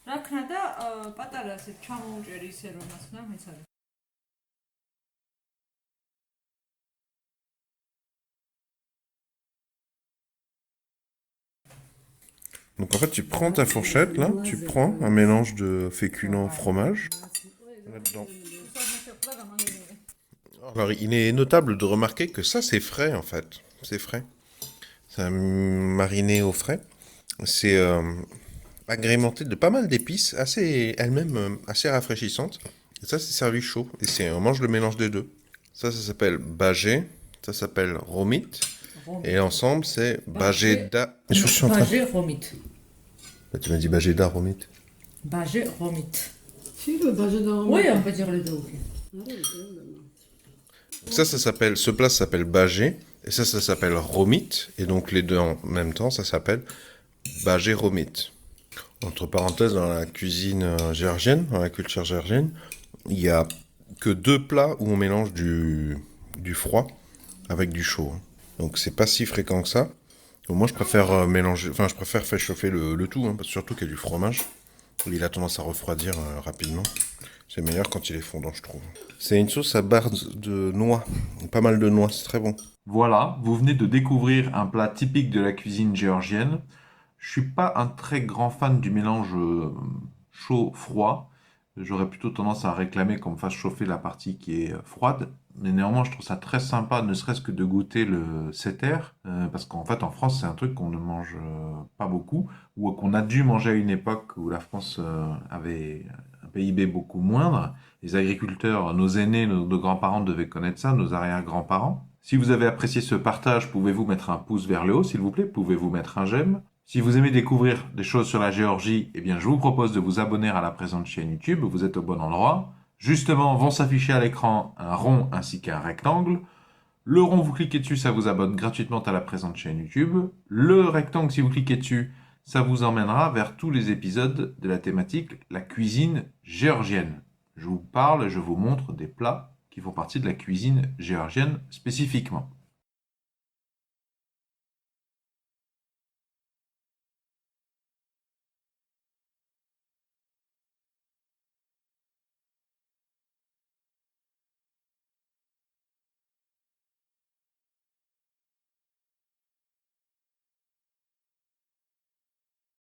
რაქნა და პატარა ასე ჩამოუჭერი ისე რომ მასნა მეცადე. Donc en fait, tu prends ta fourchette, là, tu prends un mélange de féculents fromage, là-dedans. Alors, il est notable de remarquer que ça, c'est frais, en fait. C'est frais. C'est mariné au frais. C'est agrémenté de pas mal d'épices, elles-mêmes assez rafraîchissantes. Et ça, c'est servi chaud. Et on mange le mélange des deux. Ça s'appelle bajé. Ça s'appelle romit. Et ensemble, c'est bajeda. Bajé romit. Tu m'as dit bajeda romit. Bajé romit. Si, le bajeda romit. Oui, on peut dire les deux, ok. Ça s'appelle, ce plat s'appelle bajé. Et ça s'appelle romit. Et donc les deux en même temps, ça s'appelle bajé romit. Entre parenthèses, dans la cuisine géorgienne, dans la culture géorgienne, il n'y a que deux plats où on mélange du froid avec du chaud. Donc c'est pas si fréquent que ça. Donc, moi je préfère je préfère faire chauffer le tout, hein, surtout qu'il y a du fromage. Il a tendance à refroidir rapidement. C'est meilleur quand il est fondant, je trouve. C'est une sauce à base de noix, pas mal de noix, c'est très bon. Voilà, vous venez de découvrir un plat typique de la cuisine géorgienne. Je suis pas un très grand fan du mélange chaud-froid. J'aurais plutôt tendance à réclamer qu'on me fasse chauffer la partie qui est froide. Mais néanmoins, je trouve ça très sympa, ne serait-ce que de goûter le setter. Parce qu'en fait, en France, c'est un truc qu'on ne mange pas beaucoup, ou qu'on a dû manger à une époque où la France avait un PIB beaucoup moindre. Les agriculteurs, nos aînés, nos grands-parents devaient connaître ça, nos arrière-grands-parents. Si vous avez apprécié ce partage, pouvez-vous mettre un pouce vers le haut, s'il vous plaît? Pouvez-vous mettre un j'aime? Si vous aimez découvrir des choses sur la Géorgie, eh bien, je vous propose de vous abonner à la présente chaîne YouTube. Vous êtes au bon endroit. Justement, vont s'afficher à l'écran un rond ainsi qu'un rectangle. Le rond, vous cliquez dessus, ça vous abonne gratuitement à la présente chaîne YouTube. Le rectangle, si vous cliquez dessus, ça vous emmènera vers tous les épisodes de la thématique la cuisine géorgienne. Je vous parle, je vous montre des plats qui font partie de la cuisine géorgienne spécifiquement.